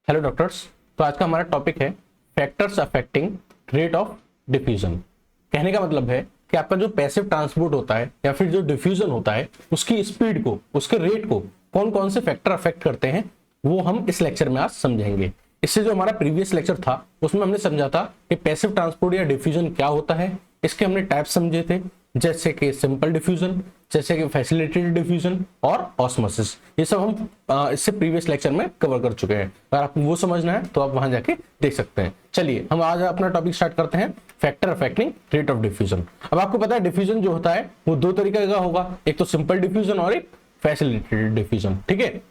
Hello doctors. तो आज का हमारा टॉपिक है factors affecting rate of diffusion. कहने का मतलब है कि आपका जो पैसिव ट्रांसपोर्ट होता है या फिर जो डिफ्यूजन होता है उसकी स्पीड को, उसके रेट को कौन कौन से फैक्टर अफेक्ट करते हैं वो हम इस लेक्चर में आज समझेंगे। इससे जो हमारा प्रीवियस लेक्चर था उसमें हमने समझा था कि पैसिव ट्रांसपोर्ट या डिफ्यूजन क्या होता है, इसके हमने टाइप समझे थे, जैसे कि सिंपल डिफ्यूजन, जैसे कि फैसिलिटेटेड डिफ्यूजन और ऑस्मोसिस। ये सब हम इससे प्रीवियस लेक्चर में कवर कर चुके हैं। अगर आपको वो समझना है तो आप वहां जाके देख सकते हैं। चलिए हम आज अपना टॉपिक स्टार्ट करते हैं, factor affecting rate of diffusion. अब आपको पता है डिफ्यूजन जो होता है वो दो तरीके का होगा, एक तो सिंपल डिफ्यूजन और एक फैसिलिटेटेड डिफ्यूजन। ठीक है,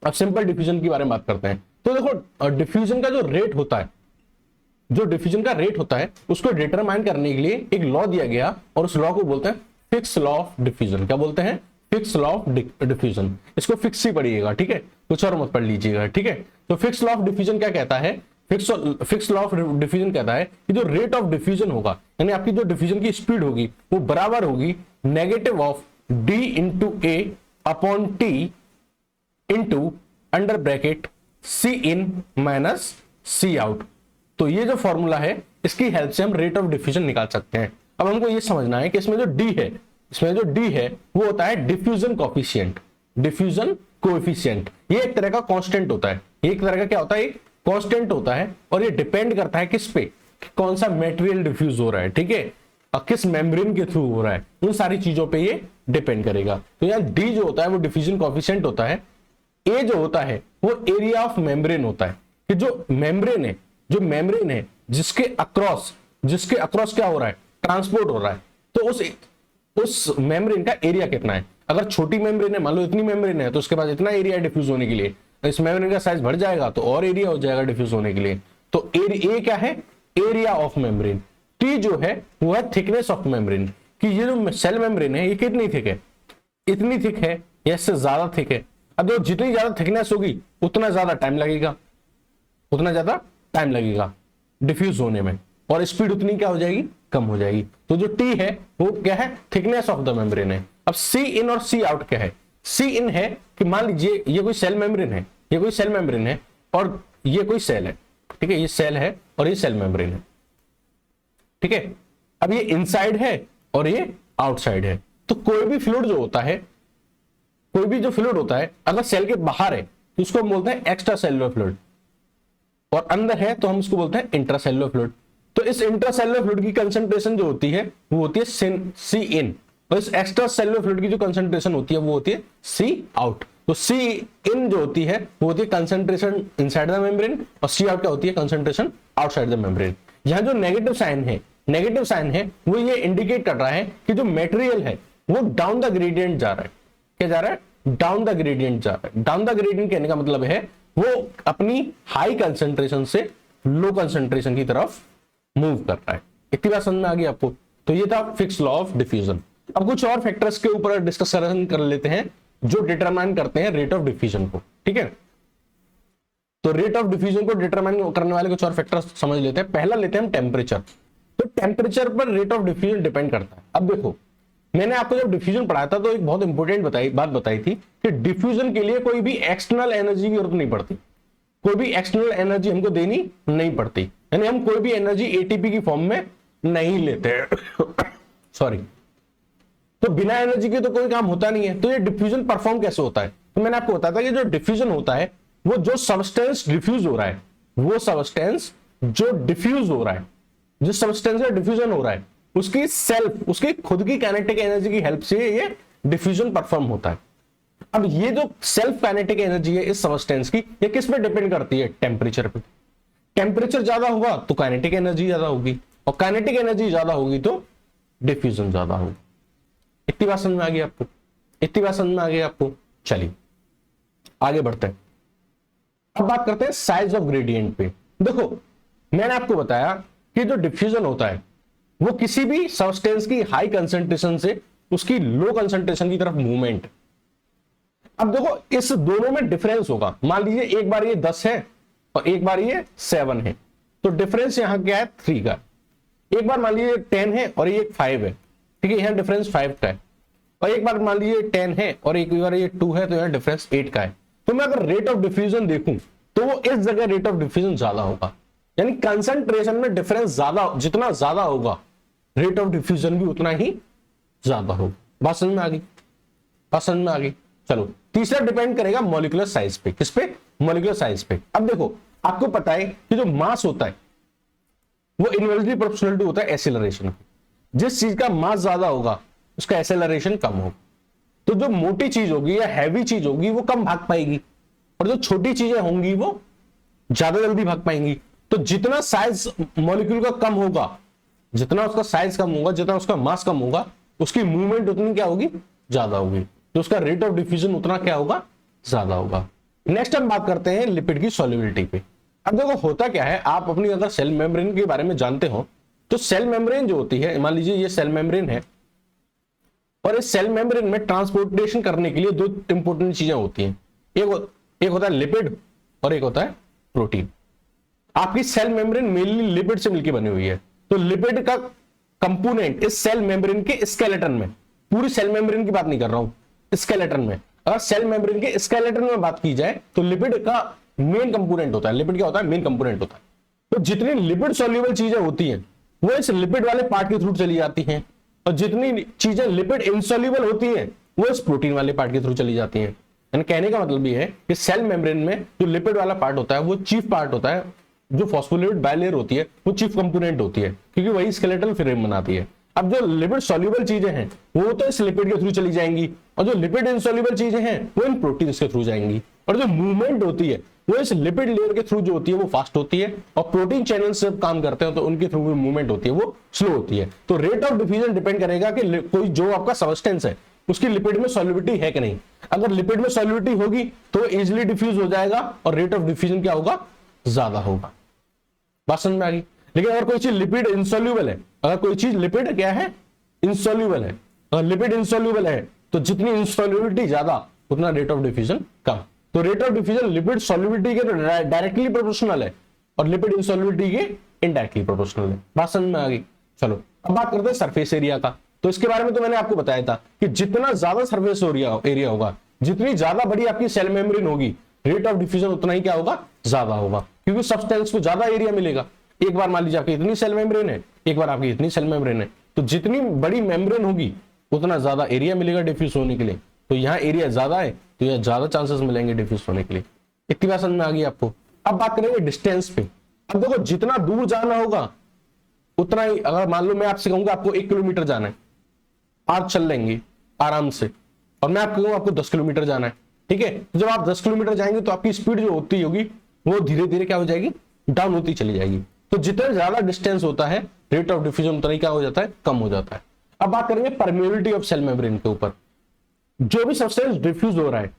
अब सिंपल डिफ्यूजन के बारे में बात करते हैं। तो देखो डिफ्यूजन का जो रेट होता है, जो डिफ्यूजन का रेट होता है उसको डिटरमाइन करने के लिए एक लॉ दिया गया और उस लॉ को बोलते हैं फिक्स लॉ ऑफ डिफ्यूजन। क्या बोलते हैं? Fix law of diffusion. इसको फिक्स ही पढ़िएगा, ठीक है, कुछ और मत पढ़ लीजिएगा। ठीक है, तो फिक्स लॉ ऑफ डिफ्यूजन क्या कहता है? फिक्स लॉ ऑफ डिफ्यूजन कहता है कि जो रेट ऑफ डिफ्यूजन होगा, यानी आपकी जो डिफ्यूजन की स्पीड होगी वो बराबर होगी negative of D into A upon T into under bracket C in minus C out. तो ये जो फॉर्मूला है इसकी हेल्प से हम रेट ऑफ डिफ्यूजन निकाल सकते हैं। अब हमको ये समझना है कि इसमें जो डी है, इसमें जो डी है वो होता है डिफ्यूजन कोएफिशिएंट। डिफ्यूजन कोएफिशिएंट ये एक तरह का कांस्टेंट होता है। ये एक तरह का क्या होता है? एक कांस्टेंट होता है और ये डिपेंड करता है किस पे, कि कौन सा मेटेरियल डिफ्यूज हो रहा है, ठीक है, और किस मेम्ब्रेन के थ्रू हो रहा है, उन सारी चीजों पे ये डिपेंड करेगा। तो यहाँ डी जो होता है वो डिफ्यूजन कोएफिशिएंट होता है। ए जो होता है वो एरिया ऑफ मेम्ब्रेन होता है, कि जो मेम्ब्रेन है, जो मेम्ब्रेन है जिसके अक्रॉस क्या हो रहा है? ट्रांसपोर्ट हो रहा है। तो उस मेम्ब्रेन का एरिया कितना है। अगर छोटी मेम्ब्रेन है, मान लो इतनी मेम्ब्रेन है, तो उसके पास इतना एरिया डिफ्यूज होने के लिए, इस मेम्ब्रेन का साइज बढ़ जाएगा तो और एरिया हो जाएगा डिफ्यूज होने के लिए। तो ए क्या है? Area of membrane. टी जो है वो है थिकनेस ऑफ मेम्ब्रेन, कि ये जो सेल मेम्ब्रेन है ये कितनी थिक है, इतनी थिक है या इससे ज्यादा थिक है। अब जो जितनी ज्यादा थिकनेस होगी उतना ज्यादा टाइम लगेगा, उतना ज्यादा टाइम लगेगा डिफ्यूज होने में, और स्पीड उतनी क्या हो जाएगी? कम हो जाएगी। तो जो टी है वो क्या है? थिकनेस ऑफ द मेम्ब्रेन है। अब सी इन और सी आउट क्या है? सी इन है कि मान लीजिए ये कोई सेल मेम्ब्रेन है, ये कोई सेल मेम्ब्रेन है और ये कोई सेल है, ठीक है, ये सेल है और ये सेल मेम्ब्रेन है, ठीक है। अब ये इनसाइड है और ये आउटसाइड है। तो कोई भी फ्लूइड जो होता है, कोई भी जो फ्लूइड होता है अगर सेल के बाहर है तो उसको हम बोलते हैं एक्स्ट्रा सेलुलर फ्लूइड, और अंदर है तो हम उसको बोलते हैं इंट्रासेलुलर फ्लूइड। तो इस इंट्रासेलुलर फ्लूइड की कंसंट्रेशन जो होती है वो होती है सी इन, और इस एक्स्ट्रा सेलुलर फ्लूइड की जो कंसंट्रेशन होती है वो होती है सी आउट। तो सी इन जो होती है वो होती है कंसंट्रेशन इनसाइड द मेम्ब्रेन, और सी आउट क्या होती है? Concentration outside the membrane. यहां जो नेगेटिव साइन है वो ये इंडिकेट कर रहा है कि जो मेटेरियल है वो डाउन द ग्रेडियंट जा रहा है। क्या जा रहा है? डाउन द ग्रेडियंट जा रहा है। डाउन द ग्रेडियंट कहने का मतलब है वो अपनी हाई कंसंट्रेशन से लो कंसंट्रेशन की तरफ मूव कर रहा है। इतनी बात समझ में आ गई आपको? तो ये था फिक्स लॉ ऑफ डिफ्यूजन। अब कुछ और फैक्टर्स के ऊपर डिस्कशन कर लेते हैं जो डिटरमाइन करते हैं रेट ऑफ डिफ्यूजन को, ठीक है। तो रेट ऑफ डिफ्यूजन को डिटरमाइन करने वाले कुछ और फैक्टर्स समझ लेते हैं। पहला लेते हैं हम टेम्परेचर। तो टेम्परेचर पर रेट ऑफ डिफ्यूजन डिपेंड करता है। अब देखो, मैंने आपको जब डिफ्यूजन पढ़ाया था तो एक बहुत इंपॉर्टेंट बात बताई थी कि डिफ्यूजन के लिए कोई भी एक्सटर्नल एनर्जी की जरूरत नहीं पड़ती, कोई भी एक्सटर्नल एनर्जी हमको देनी नहीं पड़ती, यानी हम कोई भी एनर्जी एटीपी की फॉर्म में नहीं लेते सॉरी। तो बिना एनर्जी के तो कोई काम होता नहीं है। तो ये डिफ्यूजन परफॉर्म कैसे होता है? तो मैंने आपको बताया था कि जो डिफ्यूजन होता है वो जो सब्सटेंस डिफ्यूज हो रहा है, वो सब्सटेंस जो डिफ्यूज हो रहा है, जिस सब्सटेंस का डिफ्यूजन हो रहा है उसकी सेल्फ, उसकी खुद की काइनेटिक एनर्जी की हेल्प से ये डिफ्यूजन परफॉर्म होता है। अब ये जो सेल्फ काइनेटिक एनर्जी है इस सब्सटेंस की, ये किस पे डिपेंड करती है? टेम्परेचर पे। टेम्परेचर ज्यादा होगा तो काइनेटिक एनर्जी ज्यादा होगी, और काइनेटिक एनर्जी ज्यादा होगी तो डिफ्यूजन ज्यादा होगा। इतनी बात समझ में आ गई आपको? इतनी बात समझ में आ गई आपको? चलिए आगे बढ़ते हैं। अब बात करते हैं साइज ऑफ ग्रेडियंट पे। देखो मैंने आपको बताया कि जो डिफ्यूजन होता है वो किसी भी सब्सटेंस की हाई कंसंट्रेशन से उसकी लो कंसंट्रेशन की तरफ मूवमेंट। अब देखो इस दोनों में डिफरेंस होगा। मान लीजिए एक बार ये 10 है और एक बार ये 7 है, तो डिफरेंस यहां क्या है? 3 का। एक बार मान लीजिए 10 है और ये 5 है, ठीक है, यहां डिफरेंस 5 का है। और एक बार मान लीजिए 10 है और एक बार ये 2 है, तो यहां डिफरेंस 8 का है। तो मैं अगर रेट ऑफ डिफ्यूजन देखूं तो वो इस जगह रेट ऑफ डिफ्यूजन ज्यादा होगा। यानी कंसंट्रेशन में डिफरेंस ज्यादा, जितना ज्यादा होगा रेट ऑफ डिफ्यूजन भी उतना ही ज्यादा होगा। बात समझ में आ गई? बात समझ में आ गई। चलो तीसरा डिपेंड करेगा मॉलिक्यूलर साइज पे। किस पे? मॉलिक्यूलर साइज पे। अब देखो आपको पता है कि जो मास होता है वो इनवर्सली प्रोपोर्शनल टू होता है एक्सीलरेशन। जिस चीज का मास ज्यादा होगा उसका एक्सेलरेशन कम होगा। तो जो मोटी चीज होगी या हैवी चीज होगी वो कम भाग पाएगी, और जो छोटी चीजें होंगी वो ज्यादा जल्दी भाग पाएंगी। तो जितना साइज मॉलिक्यूल का कम होगा, जितना उसका साइज कम होगा, जितना उसका मास कम होगा, उसकी मूवमेंट उतनी क्या होगी? ज्यादा होगी। तो उसका रेट ऑफ डिफ्यूजन उतना क्या होगा? ज्यादा होगा। नेक्स्ट हम बात करते हैं लिपिड की सॉल्युबिलिटी पे। अब देखो होता क्या है, आप अपनी अगर सेल मेम्ब्रेन के बारे में जानते हो तो सेल मेम्ब्रेन जो होती है, मान लीजिए ये सेल मेम्ब्रेन है, और इस सेल मेम्ब्रेन में ट्रांसपोर्टेशन करने के लिए दो इंपॉर्टेंट चीजें होती हैं। एक होता है लिपिड और एक होता है प्रोटीन। आपकी सेल मेम्ब्रेन मेनली लिपिड से मिलकर बनी हुई है। तो लिपिड का कंपोनेंट इस सेल मेम्ब्रेन के स्केलेटन में, पूरी सेल मेम्ब्रेन की बात नहीं कर रहा हूं, स्केलेटन में, अगर सेल मेम्ब्रेन के स्केलेटन में बात की जाए तो लिपिड का मेन कंपोनेंट होता है। लिपिड क्या होता है? मेन कंपोनेंट होता है। तो जितनी लिपिड सॉल्युबल चीजें होती हैं वो इस लिपिड वाले पार्ट के थ्रू चली जाती हैं, और जितनी चीजें लिपिड इनसॉल्युबल होती हैं वो इस प्रोटीन वाले पार्ट के थ्रू चली जाती हैं। यानी कहने का मतलब ये है कि सेल मेम्ब्रेन में जो लिपिड वाला पार्ट होता है वो चीफ पार्ट होता है। जो फॉस्फोलिपिड बाइलेयर होती है वो चीफ कंपोनेंट होती है, क्योंकि वही स्केलेटल फ्रेम बनाती है। अब जो लिपिड सॉल्युबल चीजें हैं वो तो इस लिपिड के थ्रू चली जाएंगी, और जो लिपिड इनसॉल्युबल चीजें हैं वो इन प्रोटीन्स के थ्रू जाएंगी। और जो मूवमेंट होती है वो इस लिपिड लेयर के थ्रू जो होती है वो फास्ट होती है, और प्रोटीन चैनल से काम करते हैं तो उनके थ्रू मूवमेंट होती है वो स्लो होती है। तो रेट ऑफ डिफ्यूजन डिपेंड करेगा कि कोई जो आपका सबस्टेंस है उसकी लिपिड में सॉल्युबिलिटी है कि नहीं। अगर लिपिड में सॉल्युबिलिटी होगी तो इजिली डिफ्यूज हो जाएगा और रेट ऑफ डिफ्यूजन क्या होगा? ज्यादा होगा। बात समझ में आ गई? लेकिन अगर कोई चीज लिपिड इंसॉल्युबल है, अगर कोई चीज लिपिड क्या है? इंसॉल्युबल है। अगर लिपिड इंसॉल्युबल है तो जितनी इंसॉल्युबिलिटी ज्यादा उतना रेट ऑफ डिफ्यूजन कम। तो rate of diffusion lipid solubility के डायरेक्टली प्रोपोर्शनल है और लिपिड इंसॉल्युबिलिटी के इनडायरेक्टली प्रोपोर्शनल है। बात समझ में आ गई? चलो अब बात करते हैं सरफेस एरिया का। तो इसके बारे में तो मैंने आपको बताया था कि जितना ज्यादा सरफेस एरिया होगा, जितनी ज्यादा बड़ी आपकी सेल मेम्ब्रेन होगी, रेट ऑफ डिफ्यूजन उतना ही क्या होगा? ज्यादा होगा, क्योंकि सब्सटेंस को ज्यादा एरिया मिलेगा। एक बार मान लीजिए आपकी इतनी सेल मेम्ब्रेन है, एक बार आपकी इतनी सेल मेम्ब्रेन है, तो जितनी बड़ी मेम्ब्रेन होगी उतना ज्यादा एरिया मिलेगा डिफ्यूज होने के लिए। तो यहाँ एरिया ज्यादा है तो यहाँ ज्यादा चांसेस मिलेंगे डिफ्यूज होने के लिए। इतनी बात समझ में आ गई आपको? अब बात करेंगे डिस्टेंस पे। अब देखो जितना दूर जाना होगा उतना ही, अगर मान लो मैं आपसे कहूंगा आपको 1 किलोमीटर जाना है, आप चल लेंगे आराम से, और मैं आपको कहूंगा आपको 10 किलोमीटर जाना है, ठीक है? तो जब आप 10 किलोमीटर जाएंगे तो आपकी स्पीड जो होती होगी वो धीरे धीरे क्या हो जाएगी? डाउन होती चली जाएगी। तो जितना ज्यादा डिस्टेंस होता है रेट ऑफ डिफ्यूजन उतना ही क्या हो जाता है? कम हो जाता है। अब बात करेंगे परमेबिलिटी ऑफ सेल मेम्ब्रेन के ऊपर। जो भी सब्सटेंस डिफ्यूज हो रहा है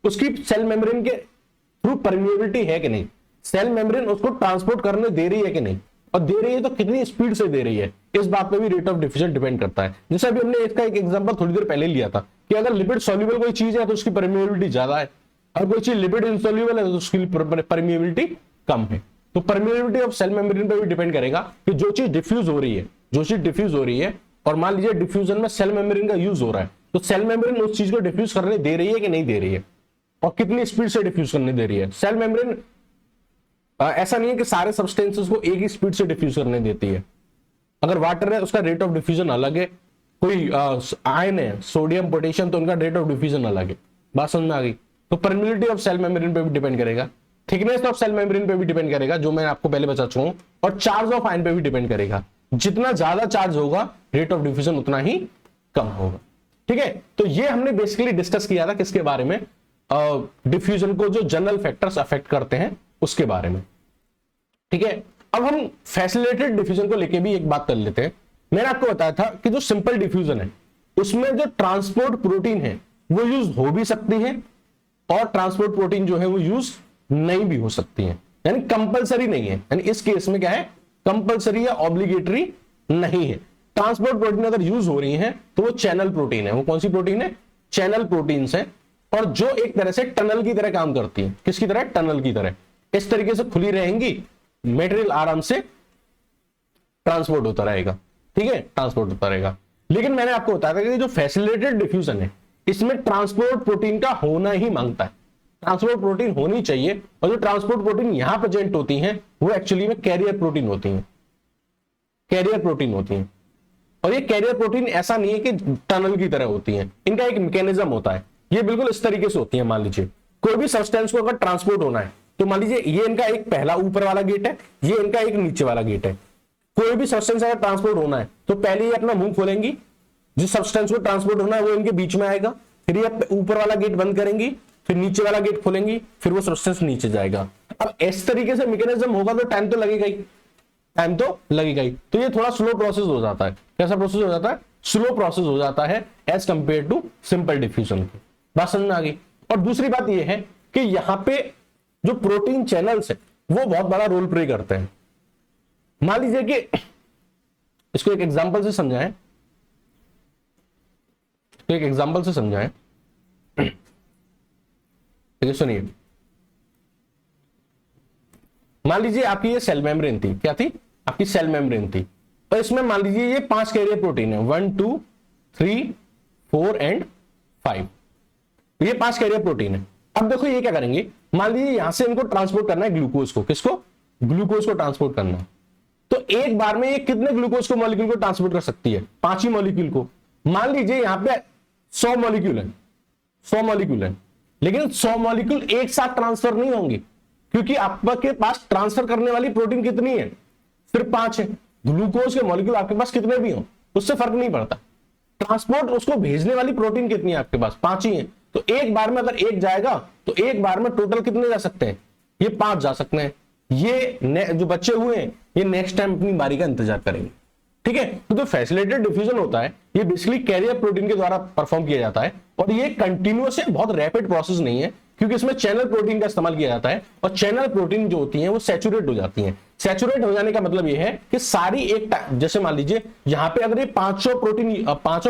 उसकी सेल मेम्ब्रेन के थ्रू परमेबिलिटी है कि नहीं, सेल मेम्ब्रेन उसको ट्रांसपोर्ट करने दे रही है कि नहीं, और दे रही है तो कितनी स्पीड से दे रही है, इस बात पे भी रेट ऑफ डिफ्यूजन डिपेंड करता है। जैसे अभी हमने इसका एक एग्जांपल थोड़ी देर पहले लिया था कि अगर लिपिड सॉल्युबल कोई चीज है तो उसकी परमेबिलिटी ज्यादा है, और कोई चीज लिपिड इनसॉल्युबल है तो उसकी परमेबिलिटी कम है। तो परमेबिलिटी ऑफ सेल मेम्ब्रेन पे भी डिपेंड करेगा कि जो चीज डिफ्यूज हो रही है, जो चीज डिफ्यूज हो रही है, और मान लीजिए डिफ्यूजन में सेल मेम्ब्रेन का यूज हो रहा है, तो सेल मेम्ब्रेन उस चीज को डिफ्यूज करने दे रही है कि नहीं दे रही है, और कितनी स्पीड से डिफ्यूज करने दे रही है। सेल मेम्ब्रेन ऐसा नहीं है कि सारे सब्सटेंसेस को एक ही स्पीड से डिफ्यूज करने देती है। अगर वाटर है उसका रेट ऑफ डिफ्यूजन अलग है, कोई आयन है सोडियम पोटेशियम तो उनका रेट ऑफ डिफ्यूजन अलग है। बात समझ में आ गई? तो परमेबिलिटी ऑफ सेल मेम्ब्रेन पे भी डिपेंड करेगा, थिकनेस ऑफ सेल मेम्ब्रेन पे भी डिपेंड करेगा जो मैं आपको पहले बता चुका हूं, और चार्ज ऑफ आयन पे भी डिपेंड करेगा। जितना ज्यादा चार्ज होगा रेट ऑफ डिफ्यूजन उतना ही कम होगा। ठीक है, तो ये हमने बेसिकली डिस्कस किया था किसके बारे में? डिफ्यूजन को जो जनरल फैक्टर्स अफेक्ट करते हैं उसके बारे में। ठीक है, अब हम फैसिलिटेटेड डिफ्यूजन को लेके भी एक बात कर लेते हैं। मैंने आपको बताया था कि जो सिंपल डिफ्यूजन है उसमें जो ट्रांसपोर्ट प्रोटीन है वो यूज हो भी सकती है, और ट्रांसपोर्ट प्रोटीन जो है वो यूज नहीं भी हो सकती है, यानी कंपलसरी नहीं है। यानी इस केस में क्या है? कंपलसरी या ऑब्लिगेटरी नहीं है। ट्रांसपोर्ट प्रोटीन अगर यूज हो रही है तो वो चैनल प्रोटीन है। वो कौन सी प्रोटीन है? चैनल प्रोटीन है, और जो एक तरह से टनल की तरह काम करती है। किसकी तरह? टनल की तरह। इस तरीके से खुली रहेंगी, मटेरियल आराम से ट्रांसपोर्ट होता रहेगा। ठीक है, ट्रांसपोर्ट होता रहेगा। लेकिन मैंने आपको बताया था कि जो फैसिलिटेटेड डिफ्यूजन है इसमें ट्रांसपोर्ट प्रोटीन का होना ही मांगता है। ट्रांसपोर्ट प्रोटीन होनी चाहिए, और जो ट्रांसपोर्ट प्रोटीन यहां प्रेजेंट होती हैं वो एक्चुअली में कैरियर प्रोटीन होती हैं, कैरियर प्रोटीन होती हैं। और ये कैरियर प्रोटीन ऐसा नहीं है कि टनल की तरह होती हैं, इनका एक मैकेनिज्म होता है, ये बिल्कुल इस तरीके से होती है। मान लीजिए कोई भी सब्सटेंस को अगर ट्रांसपोर्ट होना है तो मान लीजिए ये इनका एक पहला ऊपर वाला गेट है, ये इनका एक नीचे वाला गेट है। कोई भी सब्सटेंस अगर ट्रांसपोर्ट होना है तो पहले ये अपना मुंह खोलेंगी, जिस सब्सटेंस को ट्रांसपोर्ट होना है वो इनके बीच में आएगा, फिर ये ऊपर वाला गेट बंद करेंगी, फिर नीचे वाला गेट खोलेंगी, फिर वो सब्सटेंस नीचे जाएगा। अब इस तरीके से मैकेनिज्म होगा तो टाइम तो लगेगा ही, टाइम तो लगेगा ही। तो ये थोड़ा स्लो प्रोसेस हो जाता है। कैसा प्रोसेस हो जाता है? स्लो प्रोसेस हो जाता है as compared to simple diffusion. बात समझ में आ गई। और दूसरी बात ये है कि यहां पे जो प्रोटीन चैनल्स है वो बहुत बड़ा रोल प्ले करते हैं। मान लीजिए कि इसको एक एग्जांपल से समझाएं, तो एक एग्जांपल से समझाएं। देखिए सुनिए, मान लीजिए आपकी ये सेल मेम्ब्रेन थी, क्या थी? आपकी सेल मेम्ब्रेन थी, और इसमें मान लीजिए ये 5 कैरियर प्रोटीन है, 1 2 3 4 एंड 5, ये 5 कैरियर प्रोटीन है। अब देखो ये क्या करेंगे, मान लीजिए यहां से इनको ट्रांसपोर्ट करना है ग्लूकोज को, किसको? ग्लूकोज को ट्रांसपोर्ट करना है। तो एक बार में ये कितने ग्लूकोज को मॉलिक्यूल को ट्रांसपोर्ट कर सकती है? 5 ही मॉलिक्यूल को। मान लीजिए यहां पे 100 मॉलिक्यूल है, 100 मॉलिक्यूल है, लेकिन 100 मॉलिक्यूल एक साथ ट्रांसफर नहीं होंगे, क्योंकि आपके पास ट्रांसफर करने वाली प्रोटीन कितनी है? सिर्फ 5 है। ग्लूकोज के मॉलिक्यूल आपके पास कितने भी हो उससे फर्क नहीं पड़ता, ट्रांसपोर्ट उसको भेजने वाली प्रोटीन कितनी है आपके पास? 5 ही है। तो एक बार में अगर एक जाएगा तो एक बार में टोटल कितने जा सकते हैं? ये 5 जा सकते हैं। ये जो बच्चे हुए हैं ये नेक्स्ट टाइम अपनी बारी का इंतजार करेंगे, ठीक है। तो जो फैसिलिटेटेड डिफ्यूजन होता है ये बेसिकली कैरियर प्रोटीन के द्वारा परफॉर्म किया जाता है, और ये कंटिन्यूअस है, बहुत रैपिड प्रोसेस नहीं है, क्योंकि इसमें चैनल प्रोटीन का इस्तेमाल किया जाता है, और चैनल प्रोटीन जो होती हैं वो सैचुरेट हो जाती हैं। सैचुरेट हो जाने का मतलब ये है कि सारी एक, जैसे मान लीजिए यहां पे अगर ये 500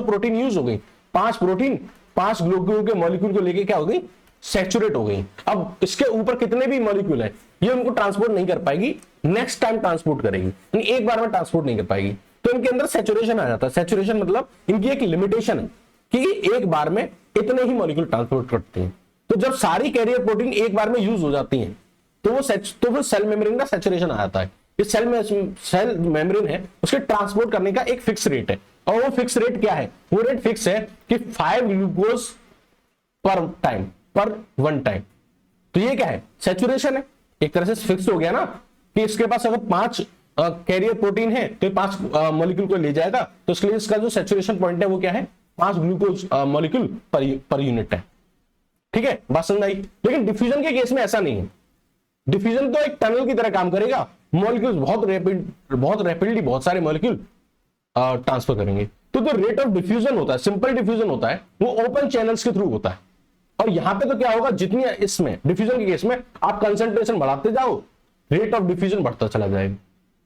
प्रोटीन यूज हो गई, 5 प्रोटीन 5 ग्लूकोज के मॉलिक्यूल को लेके क्या हो गई? सैचुरेट हो गई। अब इसके ऊपर कितने भी मॉलिक्यूल है ये उनको ट्रांसपोर्ट नहीं कर पाएगी, नेक्स्ट टाइम ट्रांसपोर्ट करेगी, यानी एक बार में ट्रांसपोर्ट नहीं कर पाएगी। तो इनके अंदर सैचुरेशन आ जाता है। सैचुरेशन मतलब इनकी एक लिमिटेशन है कि एक बार में इतने ही मॉलिक्यूल ट्रांसपोर्ट करते हैं। तो जब सारी कैरियर प्रोटीन एक बार में यूज हो जाती हैं तो फिर सेल मेम्ब्रेन का सैचुरेशन आ जाता है। इस सेल मेम्ब्रेन है उसके ट्रांसपोर्ट करने का एक फिक्स रेट है, और वो फिक्स रेट क्या है? वो रेट फिक्स है कि 5 ग्लूकोज पर टाइम, पर 1 टाइम। तो ये क्या है? सैचुरेशन है, एक तरह से फिक्स हो गया ना कि इसके पास अगर 5 कैरियर प्रोटीन है तो 5 मॉलिक्यूल को ले जाएगा, तो इसलिए इसका जो सैचुरेशन पॉइंट है वो क्या है? 5 ग्लूकोज मॉलिक्यूल पर यूनिट है, ठीक है। बात समझ आई। लेकिन डिफ्यूजन के केस में ऐसा नहीं है। डिफ्यूजन तो एक टनल की तरह काम करेगा, मॉलिक्यूल्स बहुत रैपिडली बहुत सारे मॉलिक्यूल ट्रांसफर करेंगे। तो जो रेट ऑफ डिफ्यूजन होता है, सिंपल डिफ्यूजन होता है, वो ओपन चैनल्स के थ्रू होता है। और यहां पे तो क्या होगा, जितनी इसमें डिफ्यूजन के केस में आप कंसंट्रेशन बढ़ाते जाओ, रेट ऑफ डिफ्यूजन बढ़ता चला जाएगा।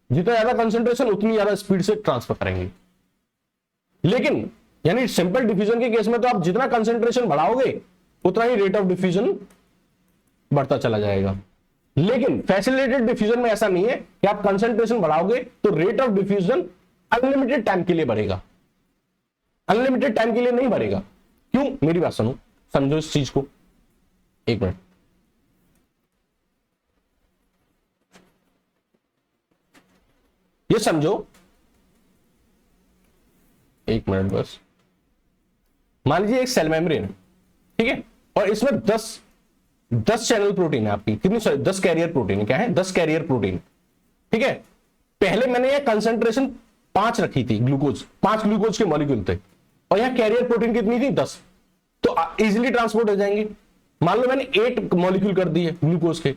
जितना ज्यादा कंसंट्रेशन उतनी ज्यादा स्पीड से ट्रांसफर करेंगे। लेकिन यानी सिंपल डिफ्यूजन के केस में तो आप जितना कंसंट्रेशन बढ़ाओगे उतना ही रेट ऑफ डिफ्यूजन बढ़ता चला जाएगा। लेकिन फैसिलिटेटेड डिफ्यूजन में ऐसा नहीं है कि आप कंसंट्रेशन बढ़ाओगे तो rate of diffusion unlimited time के लिए बढ़ेगा, अनलिमिटेड टाइम के लिए नहीं बढ़ेगा। क्यों? मेरी बात सुनो, समझो इस चीज को, एक मिनट। ये समझो, एक मिनट बस। मान लीजिए एक सेल मेम्ब्रेन है, ठीक है, और इसमें 10 चैनल प्रोटीन है आपकी, कितनी? 10 कैरियर प्रोटीन है। क्या है? 10 कैरियर प्रोटीन, ठीक है। पहले मैंने ये कंसंट्रेशन 5 रखी थी, ग्लूकोज 5 ग्लूकोज के मॉलिक्यूल थे, और यहां कैरियर प्रोटीन कितनी थी? 10। तो इजीली ट्रांसपोर्ट हो जाएंगे। मान लो मैंने 8 मॉलिक्यूल कर दिए ग्लूकोज के,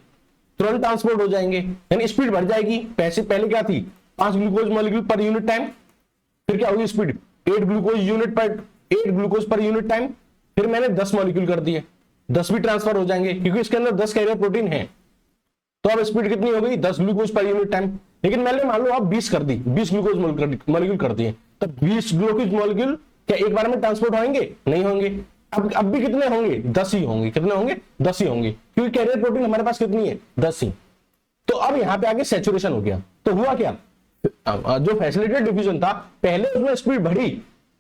तुरंत ट्रांसपोर्ट हो जाएंगे, यानी स्पीड बढ़ जाएगी। पहले क्या थी? 5 glucose molecule per unit time, फिर क्या होगी speed? 8 glucose per unit time. फिर मैंने 10 मॉलिक्यूल कर दिए, 10 भी ट्रांसफर हो जाएंगे क्योंकि इसके अंदर 10 कैरियर प्रोटीन है। तो अब स्पीड कितनी हो गई? 10 ग्लूकोज पर यूनिट टाइम। लेकिन मैंने मान लो आप 20 कर दी, 20 ग्लूकोज मॉलिक्यूल कर दिए, तो 20 ग्लूकोज मॉलिक्यूल क्या एक बार में ट्रांसपोर्ट होंगे? नहीं होंगे। अब भी कितने होंगे? 10 ही होंगे। कितने होंगे? 10 ही होंगे, क्योंकि कैरियर प्रोटीन हमारे पास कितनी है? 10 ही। तो अब यहां पे आगे सैचुरेशन हो गया। तो हुआ क्या? जो फैसिलिटेटेड डिफ्यूजन था पहले उसमें स्पीड बढ़ी,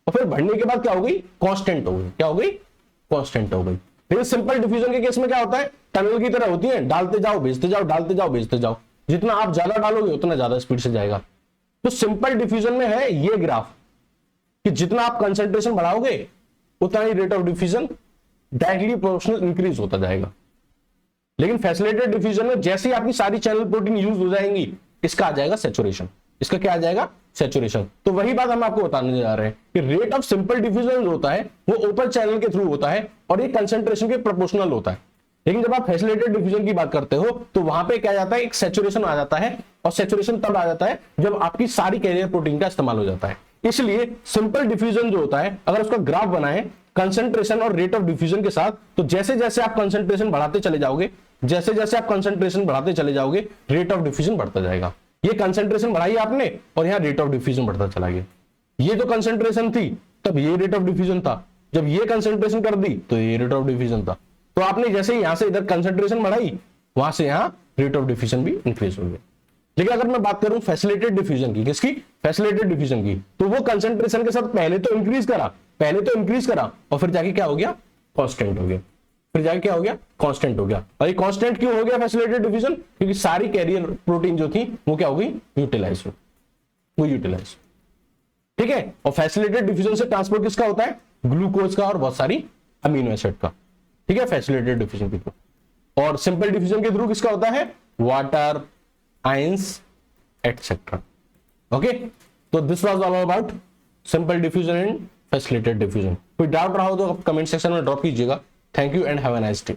और फिर बढ़ने के बाद क्या हो गई? कांस्टेंट हो गई। क्या हो गई? कांस्टेंट हो गई। लेकिन सिंपल डिफ्यूजन के केस में क्या होता है? टनल की तरह होती है, डालते जाओ भेजते जाओ, डालते जाओ भेजते जाओ, जितना आप ज्यादा डालोगे उतना ज्यादा स्पीड से जाएगा। तो सिंपल डिफ्यूजन में है ये ग्राफ कि जितना आप कंसंट्रेशन बढ़ाओगे उतना ही rate of diffusion directly proportional increase होता जाएगा। लेकिन फैसिलिटेटेड डिफ्यूजन में जैसे ही आपकी सारी चैनल प्रोटीन यूज हो जाएंगी, इसका आ जाएगा सैचुरेशन। इसका क्या आ जाएगा? सैचुरेशन। तो वही बात हम आपको बताने जा रहे हैं कि रेट ऑफ सिंपल डिफ्यूजन जो होता है वो ओपन चैनल के थ्रू होता है और ये कंसंट्रेशन के प्रोपोर्शनल होता है। लेकिन जब आप फैसिलिटेटेड डिफ्यूजन की बात करते हो तो वहां पे क्या जाता है, एक सैचुरेशन आ जाता है, और सैचुरेशन तब आ जाता है जब आपकी सारी कैरियर प्रोटीन का इस्तेमाल हो जाता है। इसलिए सिंपल डिफ्यूजन जो होता है, अगर उसका ग्राफ बनाए कंसंट्रेशन और रेट ऑफ डिफ्यूजन के साथ, तो जैसे जैसे आप कंसंट्रेशन बढ़ाते चले जाओगे, जैसे जैसे आप कंसंट्रेशन बढ़ाते चले जाओगे, रेट ऑफ डिफ्यूजन बढ़ता जाएगा। ये कंसंट्रेशन बढ़ाई आपने और यहां रेट ऑफ डिफ्यूजन बढ़ता चला गया। ये जो कंसंट्रेशन थी तब ये रेट ऑफ डिफ्यूजन था, जब ये कंसंट्रेशन कर दी तो ये रेट ऑफ डिफ्यूजन था। तो आपने जैसे यहां से इधर कंसंट्रेशन बढ़ाई, वहां से यहां रेट ऑफ डिफ्यूजन भी इंक्रीज हो गया। लेकिन अगर मैं बात करूं फैसिलिटेटेड डिफ्यूजन की, किसकी? फैसिलिटेटेड डिफ्यूजन की, तो वो कंसंट्रेशन के साथ पहले तो इंक्रीज करा और फिर जाके क्या हो गया? कांस्टेंट हो गया। फिर जाके क्या हो गया? कांस्टेंट हो गया। और ये कांस्टेंट क्यों हो गया फैसिलिटेटेड डिफ्यूजन? क्योंकि सारी कैरियर प्रोटीन जो थी वो क्या हो गई? यूटिलाइज। ठीक है। और फैसिलिटेटेड डिफ्यूजन से ट्रांसपोर्ट किसका होता है? ग्लूकोज का और बहुत सारी अमीनो एसिड का। ठीक है, फैसिलिटेटेड डिफ्यूजन के थ्रू। और सिंपल डिफ्यूजन के थ्रू किसका होता है? Water, ions etcetera. ओके, तो this was all about simple diffusion and facilitated diffusion. कोई डाउट रहा हो तो आप कमेंट सेक्शन में ड्रॉप कीजिएगा। Thank you and have a nice day.